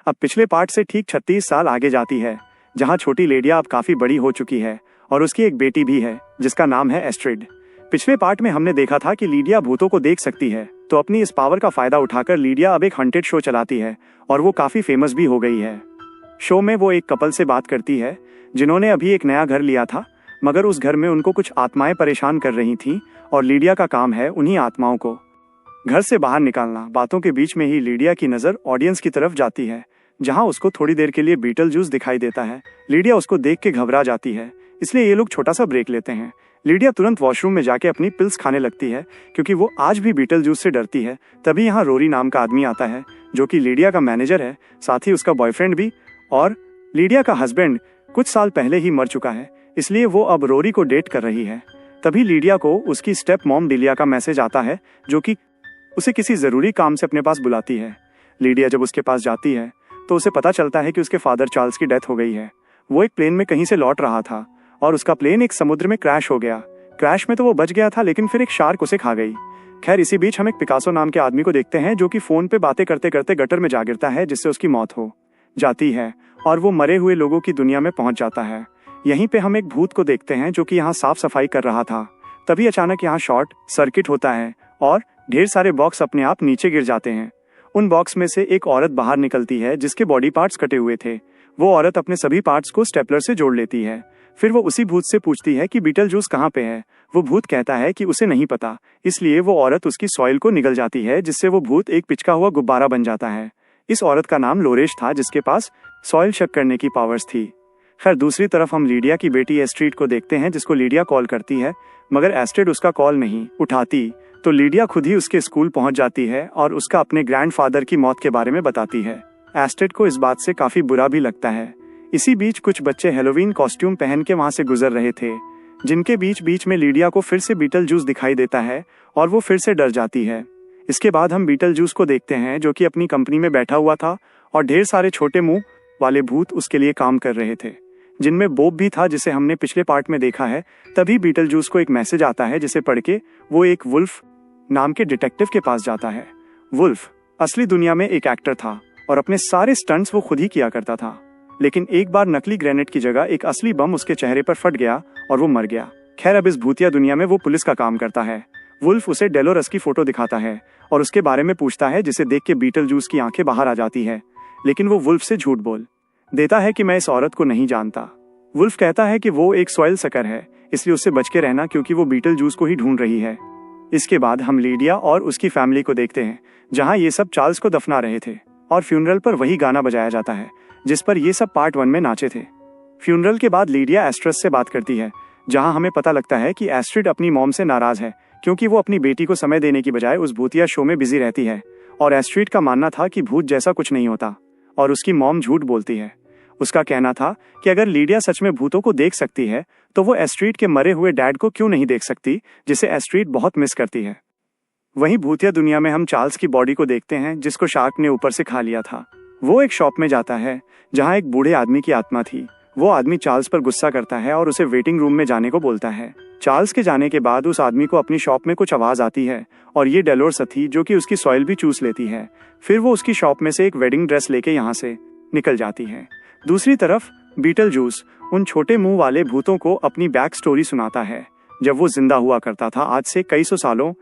अब पिछले पार्ट से ठीक 36 साल आगे जाती है, जहां छोटी लेडिया अब काफी बड़ी हो चुकी है और उसकी एक बेटी भी है जिसका नाम है एस्ट्रिड। पिछले पार्ट में हमने देखा था कि लीडिया भूतों को देख सकती है, तो अपनी इस पावर का फायदा उठाकर लीडिया अब एक हंटेड शो चलाती है और वो काफी फेमस भी हो गई है। शो में वो एक कपल से बात करती है जिन्होंने अभी एक नया घर लिया था, मगर उस घर में उनको कुछ आत्माएं परेशान कर रही थीं और लीडिया का काम है उन्हीं आत्माओं को घर से बाहर निकालना। बातों के बीच में ही लीडिया की नज़र ऑडियंस की तरफ जाती है, जहां उसको थोड़ी देर के लिए बीटल जूस दिखाई देता है। लीडिया उसको देख के घबरा जाती है, इसलिए ये लोग छोटा सा ब्रेक लेते हैं। लीडिया तुरंत वॉशरूम में जाके अपनी पिल्स खाने लगती है, क्योंकि वो आज भी बीटल जूस से डरती है। तभी यहाँ रोरी नाम का आदमी आता है, जो कि लीडिया का मैनेजर है, साथ ही उसका बॉयफ्रेंड भी, और लीडिया का हस्बैंड कुछ साल पहले ही मर चुका है, इसलिए वो अब रोरी को डेट कर रही है। तभी लीडिया को उसकी स्टेप मॉम डिलिया का मैसेज आता है, जो कि उसे किसी ज़रूरी काम से अपने पास बुलाती है। लीडिया जब उसके पास जाती है तो उसे पता चलता है कि उसके फादर चार्ल्स की डेथ हो गई है। वो एक प्लेन में कहीं से लौट रहा था और उसका प्लेन एक समुद्र में क्रैश हो गया। क्रैश में तो वो बच गया था, लेकिन फिर एक शार्क उसे खा गई। खैर, इसी बीच हम एक पिकासो नाम के आदमी को देखते हैं, जो कि फ़ोन पे बातें करते करते गटर में जा गिरता है, जिससे उसकी मौत हो जाती है और वो मरे हुए लोगों की दुनिया में पहुंच जाता है। यहीं पे हम एक भूत को देखते हैं जो कि यहाँ साफ सफाई कर रहा था। तभी अचानक यहाँ शॉर्ट सर्किट होता है और ढेर सारे बॉक्स अपने आप नीचे गिर जाते हैं। उन बॉक्स में से एक औरत बाहर निकलती है जिसके बॉडी पार्ट्स कटे हुए थे। वो औरत अपने सभी पार्ट्स को स्टेपलर से जोड़ लेती है। फिर वो उसी भूत से पूछती है कि बीटल जूस कहाँ पे है। वो भूत कहता है कि उसे नहीं पता, इसलिए वो औरत उसकी सॉइल को निगल जाती है, जिससे वो भूत एक पिचका हुआ गुब्बारा बन जाता है। इस औरत का नाम लोरेश था, जिसके पास सॉइल शक करने की पावर्स थी। खैर, दूसरी तरफ हम लीडिया की बेटी एस्ट्रिड को देखते हैं, जिसको लीडिया कॉल करती है, मगर एस्ट्रिड उसका कॉल नहीं उठाती। तो लीडिया खुद ही उसके स्कूल पहुंच जाती है और उसका अपने ग्रैंडफादर की मौत के बारे में बताती है। एस्ट्रिड को इस बात से काफी बुरा भी लगता है। इसी बीच कुछ बच्चे हेलोवीन कॉस्ट्यूम पहन के वहां से गुजर रहे थे, जिनके बीच बीच में लीडिया को फिर से बीटल जूस दिखाई देता है और वो फिर से डर जाती है। इसके बाद हम बीटल जूस को देखते हैं, जो कि अपनी कंपनी में बैठा हुआ था और ढेर सारे छोटे मुंह वाले भूत उसके लिए काम कर रहे थे, जिनमें बोब भी था, जिसे हमने पिछले पार्ट में देखा है। तभी बीटल जूस को एक मैसेज आता है, जिसे पढ़ के वो एक वुल्फ नाम के डिटेक्टिव के पास जाता है। वुल्फ असली दुनिया में एक एक्टर था और अपने सारे स्टंट्स वो खुद ही किया करता था, लेकिन एक बार नकली ग्रेनेड की जगह एक असली बम उसके चेहरे पर फट गया और वो मर गया। खैर, अब इस भूतिया दुनिया में वो पुलिस का काम करता है। वुल्फ उसे डेलोरस की फोटो दिखाता है और उसके बारे में पूछता है, जिसे देख के बीटल जूस की आंखें बाहर आ जाती है, लेकिन वो वुल्फ से झूठ बोल देता है कि मैं इस औरत को नहीं जानता। वुल्फ कहता है कि वो एक सॉइल सकर है, इसलिए उससे बच के रहना, क्योंकि वो बीटल जूस को ही ढूंढ रही है। इसके बाद हम लीडिया और उसकी फैमिली को देखते हैं, जहां ये सब चार्ल्स को दफना रहे थे और फ्यूनरल पर वही गाना बजाया जाता है जिस पर ये सब पार्ट 1 में नाचे थे। फ्यूनरल के बाद लीडिया एस्ट्रिड से बात करती है, जहां हमें पता लगता है कि एस्ट्रिड अपनी मॉम से नाराज है, क्योंकि वो अपनी बेटी को समय देने की बजाय उस भूतिया शो में बिजी रहती है। और एस्ट्रिड का मानना था कि भूत जैसा कुछ नहीं होता और उसकी मॉम झूठ बोलती है। उसका कहना था कि अगर लीडिया सच में भूतों को देख सकती है, तो वो एस्ट्रिड के मरे हुए डैड को क्यों नहीं देख सकती, जिसे एस्ट्रिड बहुत मिस करती है। वहीं भूतिया दुनिया में हम चार्ल्स की बॉडी को देखते हैं, जिसको शार्क ने ऊपर से खा लिया था। वो एक शॉप में जाता है जहां एक बूढ़े आदमी की आत्मा थी। वो आदमी चार्ल्स पर गुस्सा करता है और उसे वेटिंग रूम में जाने को बोलता है। चार्ल्स के जाने के बाद उस आदमी को अपनी शॉप में कुछ आवाज आती है और ये डेलोर्स थी, जो कि उसकी सॉइल भी चूस लेती है। फिर वो उसकी शॉप में से एक वेडिंग ड्रेस लेके यहाँ से निकल जाती है। दूसरी तरफ बीटल जूस उन छोटे मुंह वाले भूतों को अपनी बैक स्टोरी सुनाता है, जब वो जिंदा हुआ करता था। आज से कई सौ सालों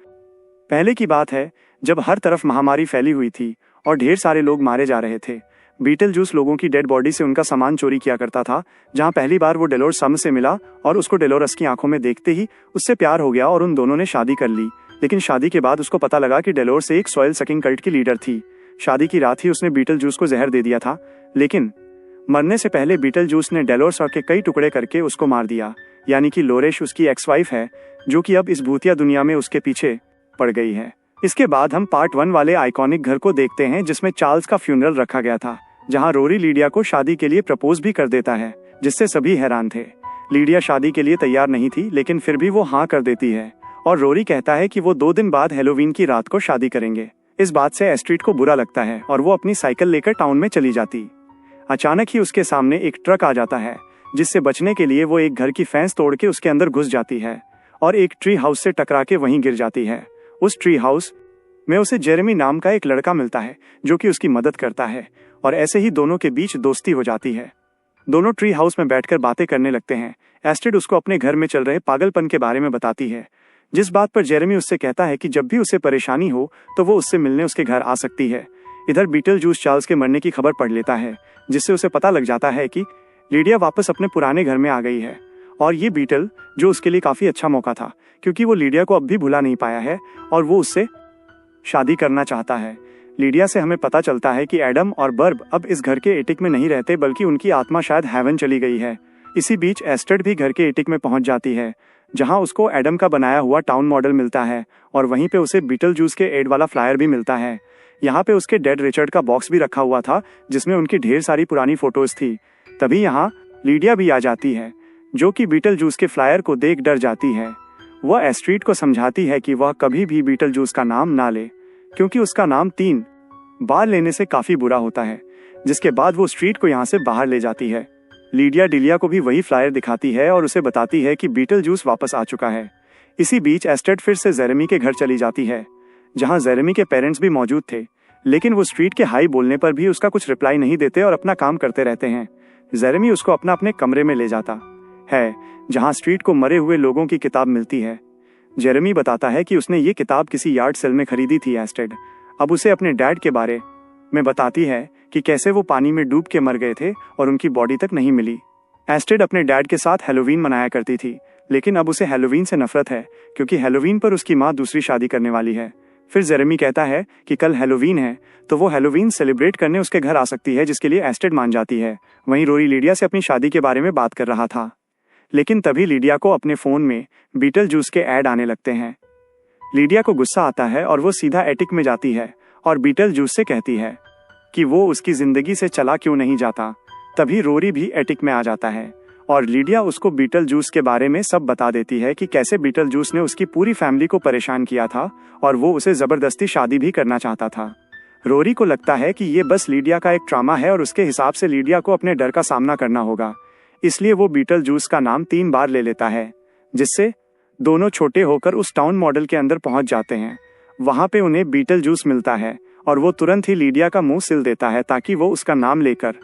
पहले की बात है, जब हर तरफ महामारी फैली हुई थी और ढेर सारे लोग मारे जा रहे थे। बीटल जूस लोगों की डेड बॉडी से उनका सामान चोरी किया करता था। जहां पहली बार वो डेलोर्स सम से मिला और उसको डेलोरस की आंखों में देखते ही उससे प्यार हो गया और उन दोनों ने शादी कर ली। लेकिन शादी के बाद उसको पता लगा कि डेलोर्स एक सॉइल सकिंग कल्ट की लीडर थी। शादी की रात ही उसने बीटल जूस को जहर दे दिया था, लेकिन मरने से पहले बीटल जूस ने डेलोर्स के कई टुकड़े करके उसको मार दिया। यानी कि लोरेश उसकी एक्स वाइफ है, जो कि अब इस भूतिया दुनिया में उसके पीछे पड़ गई है। इसके बाद हम पार्ट 1 वाले आइकॉनिक घर को देखते हैं, जिसमें चार्ल्स का फ्यूनरल रखा गया था, जहां रोरी लीडिया को शादी के लिए प्रपोज भी कर देता है, जिससे सभी हैरान थे। लीडिया शादी के लिए तैयार नहीं थी, लेकिन फिर भी वो हाँ कर देती है और रोरी कहता है कि वो 2 दिन बाद हेलोवीन की रात को शादी करेंगे। इस बात से एस्ट्रिड को बुरा लगता है और वो अपनी साइकिल लेकर टाउन में चली जाती। अचानक ही उसके सामने एक ट्रक आ जाता है, जिससे बचने के लिए वो एक घर की फेंस तोड़ के उसके अंदर घुस जाती है और एक ट्री हाउस से टकरा के वहीं गिर जाती है। उस ट्री हाउस में उसे जेरेमी नाम का एक लड़का मिलता है जो कि उसकी मदद करता है, और ऐसे ही दोनों के बीच दोस्ती हो जाती है। दोनों ट्री हाउस में बैठकर बातें करने लगते हैं। एस्ट्रिड उसको अपने घर में चल रहे पागलपन के बारे में बताती है, जिस बात पर जेरेमी उससे कहता है कि जब भी उसे परेशानी हो तो वो उससे मिलने उसके घर आ सकती है। इधर बीटल जूस चार्ल्स के मरने की खबर पढ़ लेता है, जिससे उसे पता लग जाता है कि लीडिया वापस अपने पुराने घर में आ गई है। और ये बीटल जो उसके लिए काफ़ी अच्छा मौका था, क्योंकि वो लीडिया को अब भी भुला नहीं पाया है और वो उससे शादी करना चाहता है। लीडिया से हमें पता चलता है कि एडम और बर्ब अब इस घर के एटिक में नहीं रहते, बल्कि उनकी आत्मा शायद हेवन चली गई है। इसी बीच एस्ट्रिड भी घर के एटिक में पहुंच जाती है, जहां उसको एडम का बनाया हुआ टाउन मॉडल मिलता है, और वहीं पे उसे बीटल जूस के एड वाला फ्लायर भी मिलता है। यहाँ पे उसके डेड रिचर्ड का बॉक्स भी रखा हुआ था, जिसमें उनकी ढेर सारी पुरानी फोटोज थी। तभी यहाँ लीडिया भी आ जाती है, जो कि बीटल जूस के फ्लायर को देख डर जाती है। वह एस्ट्रिड को समझाती है कि वह कभी भी बीटल जूस का नाम ना ले, क्योंकि उसका नाम 3 बार लेने से काफ़ी बुरा होता है। जिसके बाद वो स्ट्रीट को यहाँ से बाहर ले जाती है। लीडिया डिलिया को भी वही फ्लायर दिखाती है और उसे बताती है कि बीटल जूस वापस आ चुका है। इसी बीच एस्ट्रिड फिर से जेरेमी के घर चली जाती है, जहाँ जेरेमी के पेरेंट्स भी मौजूद थे, लेकिन वो स्ट्रीट के हाई बोलने पर भी उसका कुछ रिप्लाई नहीं देते और अपना काम करते रहते हैं। जेरेमी उसको अपने कमरे में ले जाता है, जहाँ स्ट्रीट को मरे हुए लोगों की किताब मिलती है। जेरेमी बताता है कि उसने ये किताब किसी यार्ड सेल में खरीदी थी। एस्ट्रिड अब उसे अपने डैड के बारे में बताती है कि कैसे वो पानी में डूब के मर गए थे और उनकी बॉडी तक नहीं मिली। एस्ट्रिड अपने डैड के साथ हैलोवीन मनाया करती थी, लेकिन अब उसे हैलोवीन से नफरत है, क्योंकि हैलोवीन पर उसकी माँ दूसरी शादी करने वाली है। फिर जेरेमी कहता है कि कल हैलोवीन है, तो वो हैलोवीन सेलिब्रेट करने उसके घर आ सकती है, जिसके लिए एस्ट्रिड मान जाती है। वहीं रोरी लीडिया से अपनी शादी के बारे में बात कर रहा था, लेकिन तभी लीडिया को अपने फ़ोन में बीटल जूस के ऐड आने लगते हैं। लीडिया को गुस्सा आता है और वो सीधा एटिक में जाती है और बीटल जूस से कहती है कि वो उसकी ज़िंदगी से चला क्यों नहीं जाता। तभी रोरी भी एटिक में आ जाता है और लीडिया उसको बीटल जूस के बारे में सब बता देती है कि कैसे बीटल जूस ने उसकी पूरी फैमिली को परेशान किया था और वो उसे ज़बरदस्ती शादी भी करना चाहता था। रोरी को लगता है कि ये बस लीडिया का एक ट्रामा है और उसके हिसाब से लीडिया को अपने डर का सामना करना होगा, इसलिए वो बीटल जूस का नाम 3 बार ले लेता है, जिससे दोनों छोटे होकर उस टाउन मॉडल के अंदर पहुंच जाते हैं। वहां पे उन्हें बीटल जूस मिलता है और वो तुरंत ही लीडिया का मुंह सिल देता है ताकि वो उसका नाम लेकर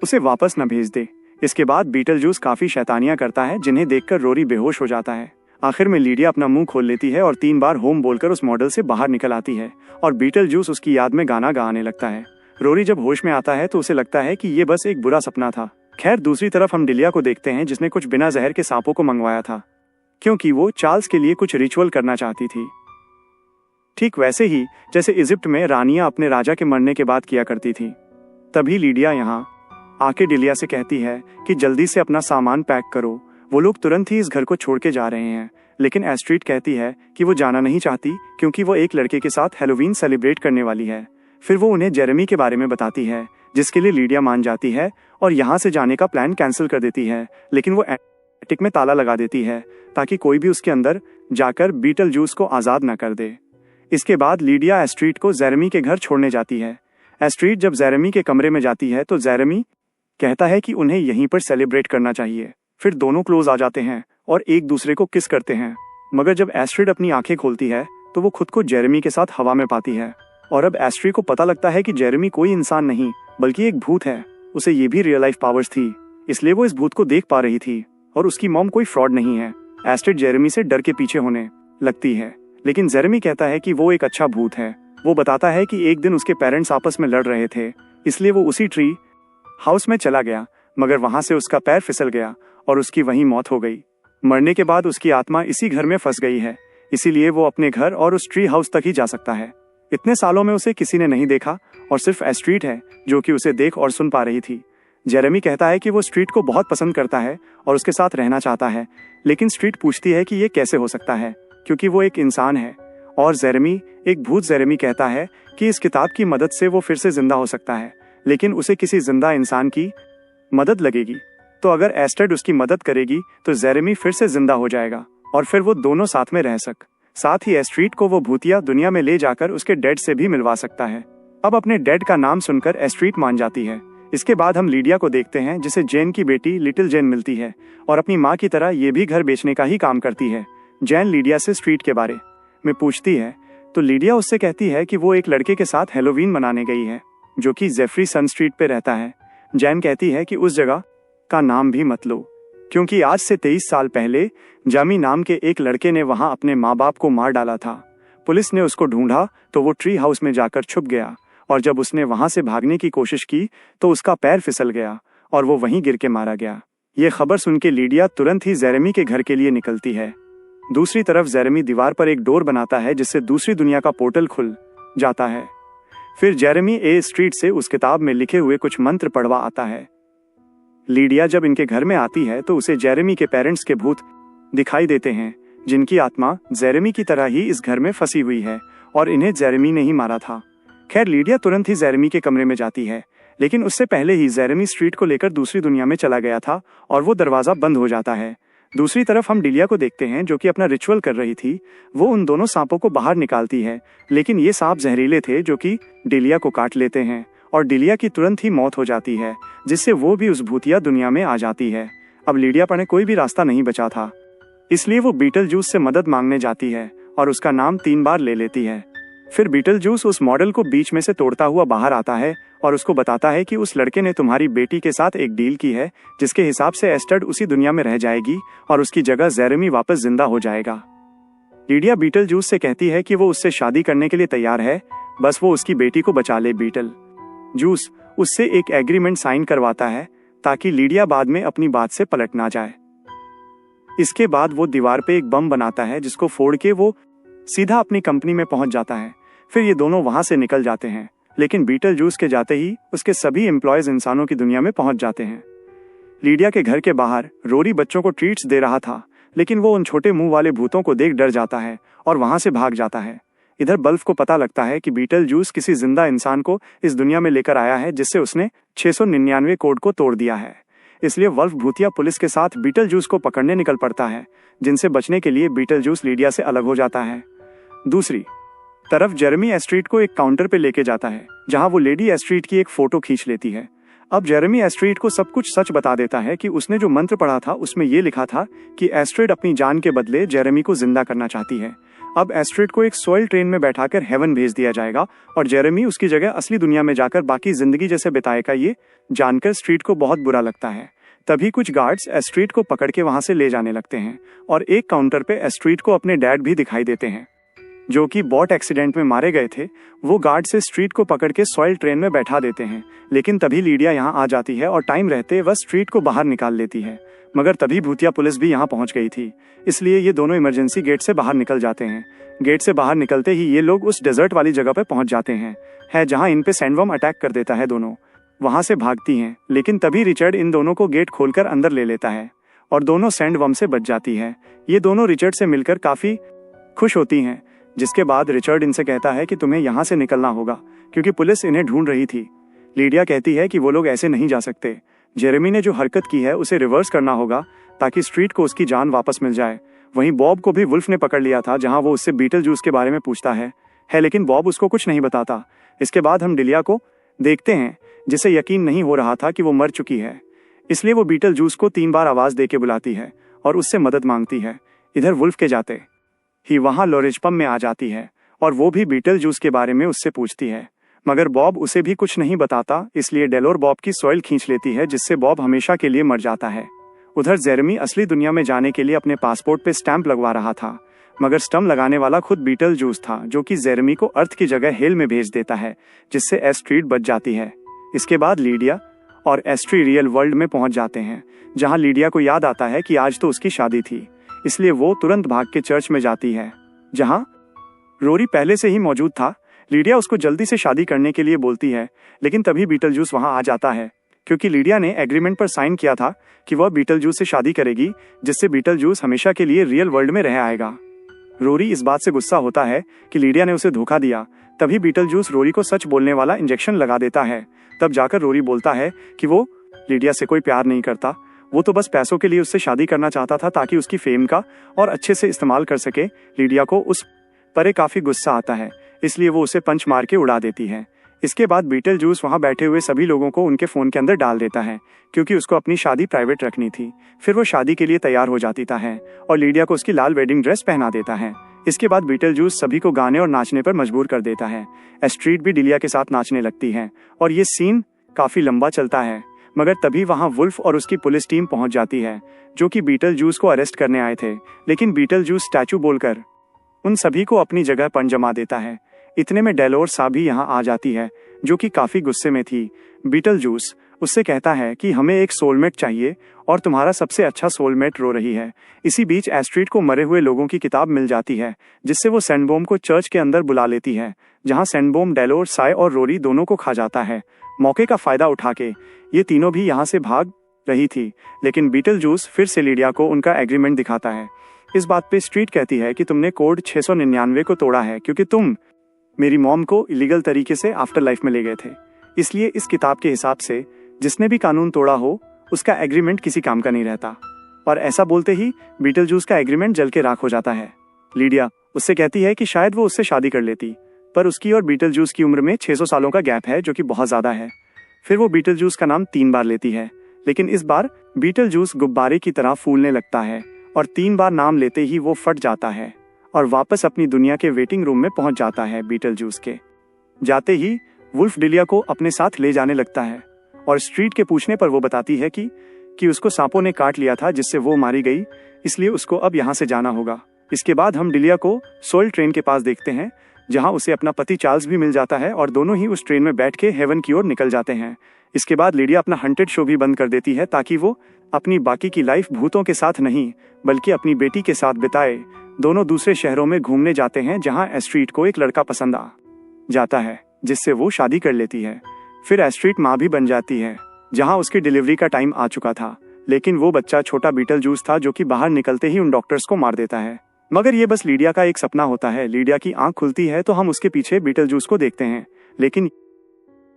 उसे वापस न भेज दे। इसके बाद बीटल जूस काफ़ी शैतानियां करता है, जिन्हें देखकर रोरी बेहोश हो जाता है। आखिर में लीडिया अपना मुंह खोल लेती है और 3 बार होम बोलकर उस मॉडल से बाहर निकल आती है और बीटल जूस उसकी याद में गाना गाने लगता है। रोरी जब होश में आता है तो उसे लगता है कि ये बस एक बुरा सपना था। खैर, दूसरी तरफ हम डिलिया को देखते हैं, जिसने कुछ बिना जहर के सांपों को मंगवाया था, क्योंकि वो चार्ल्स के लिए कुछ रिचुअल करना चाहती थी, ठीक वैसे ही जैसे इजिप्ट में रानियां अपने राजा के मरने के बाद किया करती थी। तभी लीडिया यहाँ आके डिलिया से कहती है कि जल्दी से अपना सामान पैक करो। वो लोग तुरंत ही इस घर को छोड़ के जा रहे हैं, लेकिन एस्ट्रिड कहती है कि वो जाना नहीं चाहती, क्योंकि वो एक लड़के के साथ हैलोवीन सेलिब्रेट करने वाली है। फिर वो उन्हें जेरेमी के बारे में बताती है, जिसके लिए लीडिया मान जाती है और यहाँ से जाने का प्लान कैंसिल कर देती है, लेकिन वो एटिक में ताला लगा देती है ताकि कोई भी उसके अंदर जाकर बीटल जूस को आज़ाद न कर दे। इसके बाद लीडिया एस्ट्रिड को जेरेमी के घर छोड़ने जाती है। एस्ट्रिड जब जेरेमी के कमरे में जाती है तो जेरेमी कहता है कि उन्हें यहीं पर सेलिब्रेट करना चाहिए। फिर दोनों क्लोज आ जाते हैं और एक दूसरे को किस करते हैं, मगर जब एस्ट्रिड अपनी आंखें खोलती है तो वो खुद को जेरेमी के साथ हवा में पाती है और अब एस्ट्रिड को पता लगता है कि जेरेमी कोई इंसान नहीं बल्कि एक भूत है। उसे ये भी रियल लाइफ पावर्स थी, इसलिए वो इस भूत को देख पा रही थी और उसकी मॉम कोई फ्रॉड नहीं है। एस्ट्रिड जेरेमी से डर के पीछे होने लगती है, लेकिन जेरेमी कहता है कि वो एक अच्छा भूत है। वो बताता है कि एक दिन उसके पेरेंट्स आपस में लड़ रहे थे, इसलिए वो उसी ट्री हाउस में चला गया, मगर वहां से उसका पैर फिसल गया और उसकी वहीं मौत हो गई। मरने के बाद उसकी आत्मा इसी घर में फंस गई है, इसीलिए वो अपने घर और उस ट्री हाउस तक ही जा सकता है। इतने सालों में उसे किसी ने नहीं देखा और सिर्फ एस्ट्रिड है जो कि उसे देख और सुन पा रही थी। जेरेमी कहता है कि वो स्ट्रीट को बहुत पसंद करता है और उसके साथ रहना चाहता है, लेकिन स्ट्रीट पूछती है कि ये कैसे हो सकता है, क्योंकि वो एक इंसान है और जेरेमी एक भूत। जेरेमी कहता है कि इस किताब की मदद से वो फिर से जिंदा हो सकता है, लेकिन उसे किसी जिंदा इंसान की मदद लगेगी, तो अगर एस्ट्रिड उसकी मदद करेगी तो जेरेमी फिर से जिंदा हो जाएगा और फिर वो दोनों साथ में रह साथ ही एस्ट्रिड को वो भूतिया दुनिया में ले जाकर उसके डेड से भी मिलवा सकता है। अब अपने डेड का नाम सुनकर एस्ट्रिड मान जाती है। इसके बाद हम लीडिया को देखते हैं, जिसे जेन की बेटी लिटिल जेन मिलती है और अपनी माँ की तरह ये भी घर बेचने का ही काम करती है। जेन लीडिया से स्ट्रीट के बारे में पूछती है तो लीडिया उससे कहती है कि वो एक लड़के के साथ हैलोवीन मनाने गई है जो कि जेफरीसन स्ट्रीट पे रहता है। जैन कहती है कि उस जगह का नाम भी मत लो क्योंकि आज से 23 साल पहले जामी नाम के एक लड़के ने वहां अपने माँ बाप को मार डाला था। पुलिस ने उसको ढूंढा तो वो ट्री हाउस में जाकर छुप गया और जब उसने वहां से भागने की कोशिश की तो उसका पैर फिसल गया और वो वहीं गिर के मारा गया। ये खबर सुन के लीडिया तुरंत ही जेरेमी के घर के लिए निकलती है। दूसरी तरफ जेरेमी दीवार पर एक डोर बनाता है जिससे दूसरी दुनिया का पोर्टल खुल जाता है। फिर जेरेमी ए स्ट्रीट से उस किताब में लिखे हुए कुछ मंत्र पढ़वा आता है। लीडिया जब इनके घर में आती है तो उसे जेरेमी के पेरेंट्स के भूत दिखाई देते हैं जिनकी आत्मा जेरेमी की तरह ही इस घर में फंसी हुई है और इन्हें जेरेमी ने ही मारा था। खैर लीडिया तुरंत ही जेरेमी के कमरे में जाती है, लेकिन उससे पहले ही जेरेमी स्ट्रीट को लेकर दूसरी दुनिया में चला गया था और वो दरवाजा बंद हो जाता है। दूसरी तरफ हम डिलिया को देखते हैं जो कि अपना रिचुअल कर रही थी। वो उन दोनों सांपों को बाहर निकालती है, लेकिन ये सांप जहरीले थे जो कि डिलिया को काट लेते हैं और डिलिया की तुरंत ही मौत हो जाती है, जिससे वो भी उस भूतिया दुनिया में आ जाती है। अब लीडिया पर कोई भी रास्ता नहीं बचा था, इसलिए वो बीटल जूस से मदद मांगने जाती है और उसका नाम 3 बार ले लेती है। फिर बीटल जूस उस मॉडल को बीच में से तोड़ता हुआ बाहर आता है और उसको बताता है कि उस लड़के ने तुम्हारी बेटी के साथ एक डील की है जिसके हिसाब से एस्टर्ड उसी दुनिया में रह जाएगी और उसकी जगह जेरेमी वापस जिंदा हो जाएगा। लीडिया बीटल जूस से कहती है कि वो उससे शादी करने के लिए तैयार है, बस वो उसकी बेटी को बचा ले। बीटल जूस उससे एक एग्रीमेंट साइन करवाता है ताकि लीडिया बाद में अपनी बात से पलट ना जाए। इसके बाद वो दीवार पे एक बम बनाता है जिसको फोड़ के वो सीधा अपनी कंपनी में पहुंच जाता है। फिर ये दोनों वहां से निकल जाते हैं, लेकिन बीटल जूस के जाते ही उसके सभी एम्प्लॉयज इंसानों की दुनिया में पहुंच जाते हैं। लीडिया के घर के बाहर रोरी बच्चों को ट्रीट्स दे रहा था, लेकिन वो उन छोटे मुंह वाले भूतों को देख डर जाता है और वहां से भाग जाता है। इधर बल्फ को पता लगता है कि बीटल जूस किसी जिंदा इंसान को इस दुनिया में लेकर आया है जिससे उसने 699 कोड को तोड़ दिया है। इसलिए वल्फ भूतिया पुलिस के साथ बीटल जूस को पकड़ने निकल पड़ता है, जिनसे बचने के लिए बीटल जूस लीडिया से अलग हो जाता है। दूसरी तरफ जेरेमी एस्ट्रीट को एक काउंटर पे लेके जाता है जहां वो लेडी एस्ट्रीट की एक फोटो खींच लेती है। अब जेरेमी एस्ट्रीट को सब कुछ सच बता देता है कि उसने जो मंत्र पढ़ा था उसमें ये लिखा था कि एस्ट्रीट अपनी जान के बदले जेरेमी को जिंदा करना चाहती है। अब एस्ट्रीट को एक सॉइल ट्रेन में बैठाकर हेवन भेज दिया जाएगा और जेरेमी उसकी जगह असली दुनिया में जाकर बाकी जिंदगी जैसे बिताएगा। ये जानकर स्ट्रीट को बहुत बुरा लगता है। तभी कुछ गार्ड्स एस्ट्रीट को पकड़ के वहां से ले जाने लगते हैं और एक काउंटर पे एस्ट्रीट को अपने डैड भी दिखाई देते हैं जो कि बोट एक्सीडेंट में मारे गए थे। वो गार्ड से स्ट्रीट को पकड़ के सॉइल ट्रेन में बैठा देते हैं, लेकिन तभी लीडिया यहाँ आ जाती है और टाइम रहते वह स्ट्रीट को बाहर निकाल लेती है। मगर तभी भूतिया पुलिस भी यहाँ पहुंच गई थी, इसलिए ये दोनों इमरजेंसी गेट से बाहर निकल जाते हैं। गेट से बाहर निकलते ही ये लोग उस डेजर्ट वाली जगह पे पहुंच जाते हैं जहाँ इन पे सैंडवर्म अटैक कर देता है। दोनों वहां से भागती हैं, लेकिन तभी रिचर्ड इन दोनों को गेट खोलकर अंदर ले लेता है और दोनों सैंडवर्म से बच जाती है। ये दोनों रिचर्ड से मिलकर काफी खुश होती हैं, जिसके बाद रिचर्ड इनसे कहता है कि तुम्हें यहाँ से निकलना होगा क्योंकि पुलिस इन्हें ढूंढ रही थी। लीडिया कहती है कि वो लोग ऐसे नहीं जा सकते। जेरेमी ने जो हरकत की है उसे रिवर्स करना होगा ताकि स्ट्रीट को उसकी जान वापस मिल जाए। वहीं बॉब को भी वुल्फ ने पकड़ लिया था, जहां वो उससे बीटल जूस के बारे में पूछता है लेकिन बॉब उसको कुछ नहीं बताता। इसके बाद हम डिलिया को देखते हैं जिसे यकीन नहीं हो रहा था कि वो मर चुकी है, इसलिए वो बीटल जूस को 3 बार आवाज दे के बुलाती है और उससे मदद मांगती है। इधर वुल्फ के जाते ही वहां लॉरेजपम में आ जाती है और वो भी बीटल जूस के बारे में उससे पूछती है, मगर बॉब उसे भी कुछ नहीं बताता। इसलिए डेलोर बॉब की सॉइल खींच लेती है, जिससे बॉब हमेशा के लिए मर जाता है। उधर जेरेमी असली दुनिया में जाने के लिए अपने पासपोर्ट पे स्टैंप लगवा रहा था, मगर स्टम्प लगाने वाला खुद बीटल जूस था जो कि जेरेमी को अर्थ की जगह हेल में भेज देता है, जिससे एस्ट्रीट बच जाती है। इसके बाद लीडिया और एस्ट्री रियल वर्ल्ड में पहुंच जाते हैं, जहां लीडिया को याद आता है कि आज तो उसकी शादी थी, इसलिए वो तुरंत भाग के चर्च में जाती है जहां रोरी पहले से ही मौजूद था। लीडिया उसको जल्दी से शादी करने के लिए बोलती है, लेकिन तभी बीटल जूस वहां आ जाता है क्योंकि लीडिया ने एग्रीमेंट पर साइन किया था कि वह बीटल जूस से शादी करेगी, जिससे बीटल जूस हमेशा के लिए रियल वर्ल्ड में रह आएगा। रोरी इस बात से गुस्सा होता है कि लीडिया ने उसे धोखा दिया। तभी बीटल जूस रोरी को सच बोलने वाला इंजेक्शन लगा देता है। तब जाकर रोरी बोलता है कि वो लीडिया से कोई प्यार नहीं करता, वो तो बस पैसों के लिए उससे शादी करना चाहता था ताकि उसकी फेम का और अच्छे से इस्तेमाल कर सके। लीडिया को उस पर काफी गुस्सा आता है, इसलिए वो उसे पंच मार के उड़ा देती है। इसके बाद बीटल जूस वहां बैठे हुए सभी लोगों को उनके फोन के अंदर डाल देता है क्योंकि उसको अपनी शादी प्राइवेट रखनी थी। फिर वो शादी के लिए तैयार हो जाती है और लीडिया को उसकी लाल वेडिंग ड्रेस पहना देता है। इसके बाद बीटलजूस सभी को गाने और नाचने पर मजबूर कर देता है। एस्ट्रीड भी डिलिया के साथ नाचने लगती है और ये सीन काफी लंबा चलता है, मगर तभी वहां वुल्फ और उसकी पुलिस टीम पहुंच जाती है जो कि बीटलजूस को अरेस्ट करने आए थे। लेकिन बीटलजूस स्टैचू बोलकर उन सभी को अपनी जगह पर जमा देता है। इतने में डेलोर्स भी यहाँ आ जाती है जो कि काफी गुस्से में थी। बीटलजूस उससे कहता है कि हमें एक सोलमेट चाहिए और तुम्हारा सबसे अच्छा सोलमेट रो रही है। इसी बीच एस्ट्रीड को मरे हुए लोगों की किताब मिल जाती है जिससे वो सैंडबोम को चर्च के अंदर बुला लेती है, जहां सैंडबोम डेलोर्स, साय और रोरी दोनों को खा जाता है। मौके का फायदा उठा के ये तीनों भी यहाँ से भाग रही थी, लेकिन बीटलजूस फिर से लिडिया को उनका एग्रीमेंट दिखाता है। इस बात पे स्ट्रीट कहती है कि तुमने कोड 699 को तोड़ा है क्योंकि तुम मेरी मॉम को इलीगल तरीके से आफ्टर लाइफ में ले गए थे। इसलिए इस किताब के हिसाब से जिसने भी कानून तोड़ा हो उसका एग्रीमेंट किसी काम का नहीं रहता। और ऐसा बोलते ही बीटलजूस का एग्रीमेंट जल के राख हो जाता है। लिडिया उससे कहती है कि शायद वो उससे शादी कर लेती, पर उसकी और बीटलजूस की उम्र में 600 सालों का गैप है जो कि बहुत ज्यादा है। फिर वो बीटलजूस का नाम 3 बार लेती है, लेकिन इस बार बीटलजूस गुब्बारे की तरह फूलने लगता है और 3 बार नाम लेते ही वो फट जाता है और वापस अपनी दुनिया के वेटिंग रूम में पहुंच जाता है। बीटलजूस के जाते ही वुल्फ डिलिया को अपने साथ ले जाने लगता है और स्ट्रीट के पूछने पर वो बताती है कि उसको सांपों ने काट लिया था जिससे वो मारी गई, इसलिए उसको अब यहाँ से जाना होगा। इसके बाद हम डिलिया को सोल ट्रेन के पास देखते हैं जहाँ उसे अपना पति चार्ल्स भी मिल जाता है और दोनों ही उस ट्रेन में बैठ के हेवन की ओर निकल जाते हैं। इसके बाद लिडिया अपना हंटेड शो भी बंद कर देती है ताकि वो अपनी बाकी की लाइफ भूतों के साथ नहीं बल्कि अपनी बेटी के साथ बिताए। दोनों दूसरे शहरों में घूमने जाते हैं जहाँ एस्ट्रीड को एक लड़का पसंद आ जाता है जिससे वो शादी कर लेती है। फिर एस्ट्रीड माँ भी बन जाती है जहाँ उसकी डिलीवरी का टाइम आ चुका था, लेकिन वो बच्चा छोटा बीटलजूस था जो कि बाहर निकलते ही उन डॉक्टर्स को मार देता है। मगर ये बस लिडिया का एक सपना होता है। लिडिया की आंख खुलती है तो हम उसके पीछे बीटलजूस को देखते हैं, लेकिन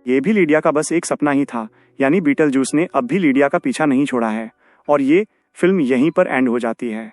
ये भी लिडिया का बस एक सपना ही था, यानी बीटलजूस ने अब भी लिडिया का पीछा नहीं छोड़ा है और ये फिल्म यहीं पर एंड हो जाती है।